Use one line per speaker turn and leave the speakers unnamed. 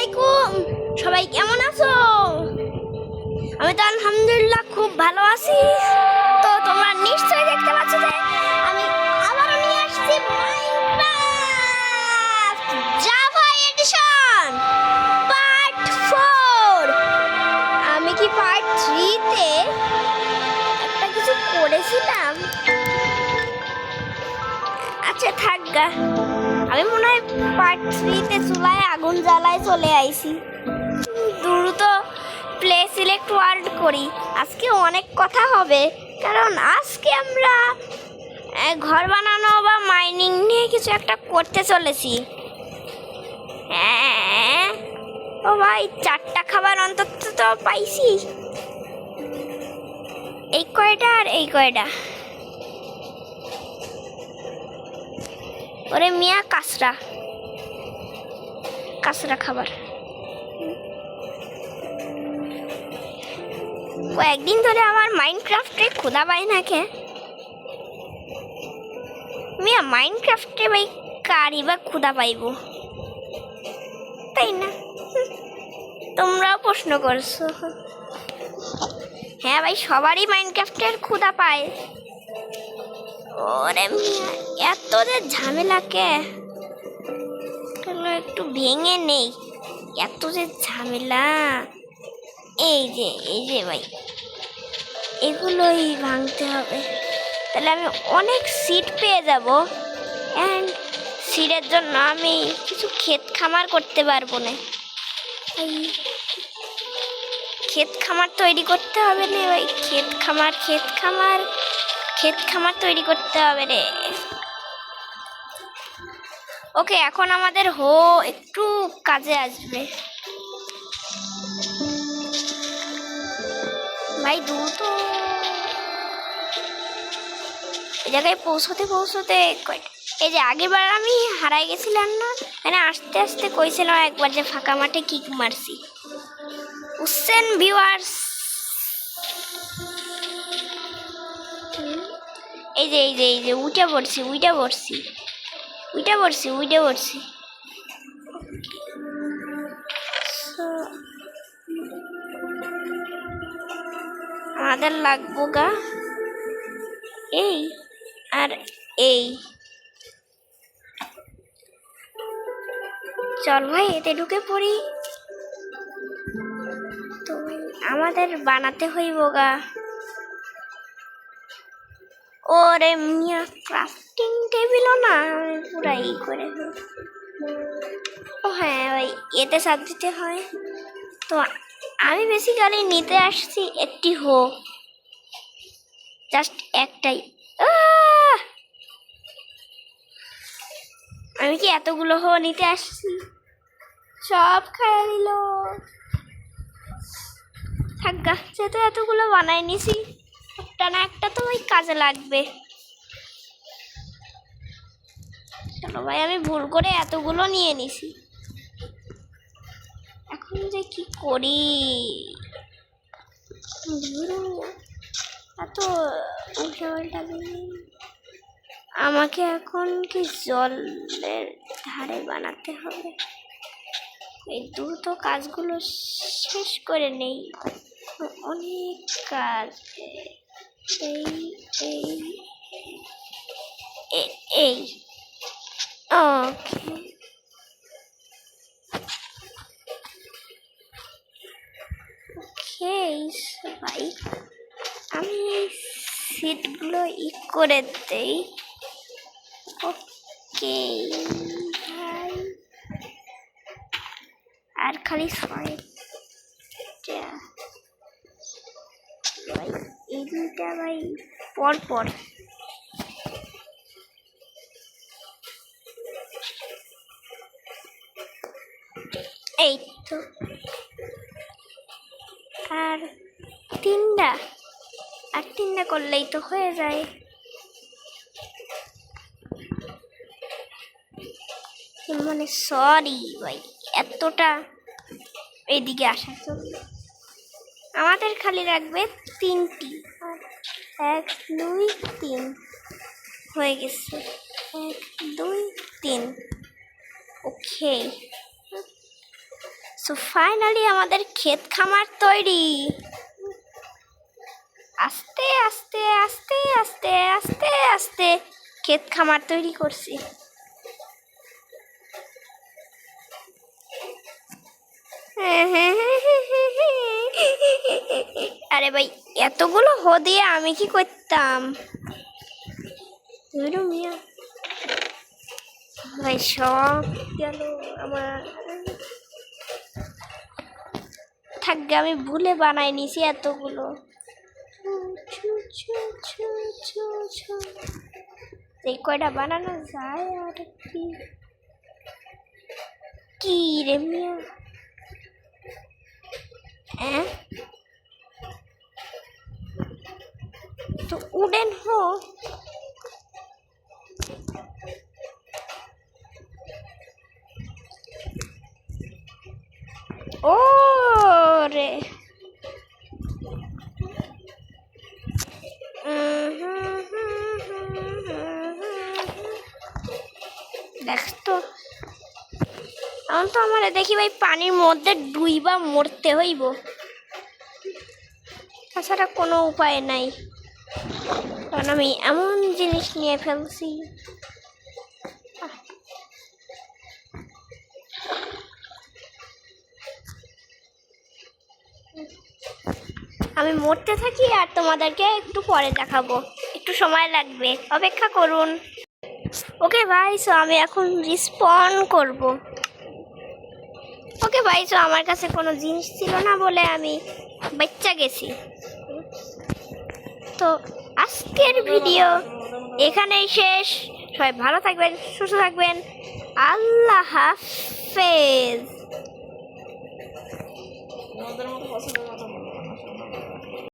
আলাইকুম। সবাই কেমন আছো? আমি তো আলহামদুলিল্লাহ খুব ভালো আছি। তো তোমরা নিশ্চয়ই দেখতে পাচ্ছ যে আমি আবারও নিয়ে আসছি মাইনক্রাফট জাভা এডিশন পার্ট 4। আমি কি পার্ট 3 তে একটা কিছু করেছিলাম? আচ্ছা থাকগা, আমি মনে হয় পার্ট 3 তে চুলায় আগুন জ্বালায় চলে আইছি। দ্রুত প্লে সিলেক্ট ওয়ার্ড করি। আজকে অনেক কথা হবে, কারণ আজকে আমরা ঘর বানানো বা মাইনিং নিয়ে কিছু একটা করতে চলেছি। হ্যাঁ ও ভাই, 4টা খাবার অন্তত তো পাইছি। এই কয়টা আর এই কয়টা। ওরে মিয়া, কাঁচরা কাঁচরা খাবার। কয়েকদিন ধরে আমার মাইনক্রাফটে ক্ষুধা পাই না কে মিয়া। মাইনক্রাফটে ভাই কারি বা ক্ষুধা পাইব, তাই না? তোমরাও প্রশ্ন করছো। হ্যাঁ ভাই, সবারই মাইনক্রাফটের ক্ষুধা পায়। ওরে মিয়া, এত যে ঝামেলা কে? একটু ভেঙে নেই, এত যে ঝামেলা। এই যে ভাই, এগুলোই ভাঙতে হবে, তাহলে আমি অনেক সিড পেয়ে যাব। অ্যান্ড সিডের জন্য আমি কিছু ক্ষেত খামার করতে পারবো না। ক্ষেত খামার তৈরি করতে হবে রে ভাই, ক্ষেত খামার তৈরি করতে হবে রে। ওকে, এখন আমাদের একটু কাজে আসবে ভাই। দ্রুত এই জায়গায় পৌঁছতে এই যে আগেরবার আমি হারাই গেছিলাম না, মানে আস্তে আস্তে কইছিলাম একবার যে ফাঁকা মাঠে কিক মারছি। বুঝছেন ভিউয়ার্স? এই যে উঠে পড়ছি। আমাদের লাগবো গা এই আর এই। চল ভাই, এতে ঢুকে পড়ি। তো আমাদের বানাতে হইব গা। ওরে মিয়া, ক্রাফটিং টেবিলও না, আমি পুরাই করে দেব। ও হ্যাঁ ভাই, এতে সাথ দিতে হয়। তো আমি বেসিক্যালি নিতে আসছি একটি জাস্ট একটাই। আমি কি এতগুলো নিতে আসছি? সব খাইয়া দিল। থাকা, যেহেতু এতগুলো বানাই নিছি, একটা না একটা তো ওই কাজে লাগবে। চলো ভাই, আমি ভুল করে এতগুলো নিয়ে নিছি। এখন যে কি করি? এত উল্টা আমাকে এখন কি জলের ধারে বানাতে হবে? এই দ্রুত কাজগুলো শেষ করে নেই, অনেক কাজ। এই ওকে, সবাই আমি সিটগুলো করে দেই। ওকে ভাই, আর খালি 6টা ভাই, এই 2টা ভাই পর এই তো। আর 3টা করলেই তো হয়ে যায়। মানে সরি ভাই, এতটা এইদিকে আসার জন্য। আমাদের খালি রাখবে 3টি। 1 2 3 হয়ে গেছে। 1 2 3 ওকে। সো ফাইনালি আমাদের ক্ষেত খামার তৈরি। আস্তে আস্তে আস্তে আস্তে আস্তে আস্তে ক্ষেত খামার তৈরি করছি। আরে ভাই, এতগুলো হদিয়ে আমি কি করতাম? মিয়া ভাই, সব গেল আমার। থাকবে, আমি ভুলে বানাই নিছি এতগুলো। এই কয়টা বানানো যায় আর কি? কি রে মিয়া? হ্যাঁ, তো উডেন হো। ও রে, দেখ তো, এখন তো আমার দেখি ভাই পানির মধ্যে ডুইবা মরতে হইব, তাছাড়া কোনো উপায় নাই, কারণ আমি এমন জিনিস নিয়ে ফেলছি। আমি মরতে থাকি আর তোমাদেরকে একটু পরে দেখাবো, একটু সময় লাগবে, অপেক্ষা করুন। ওকে ভাই, সো আমি এখন রিসপন করব। ওকে ভাই, সো আমার কাছে কোনো জিনিস ছিল না বলে আমি বাচ্চা গেছি। তো আজকের ভিডিও এখানেই শেষ। সবাই ভালো থাকবেন, সুস্থ থাকবেন। আল্লাহ হাফেজ।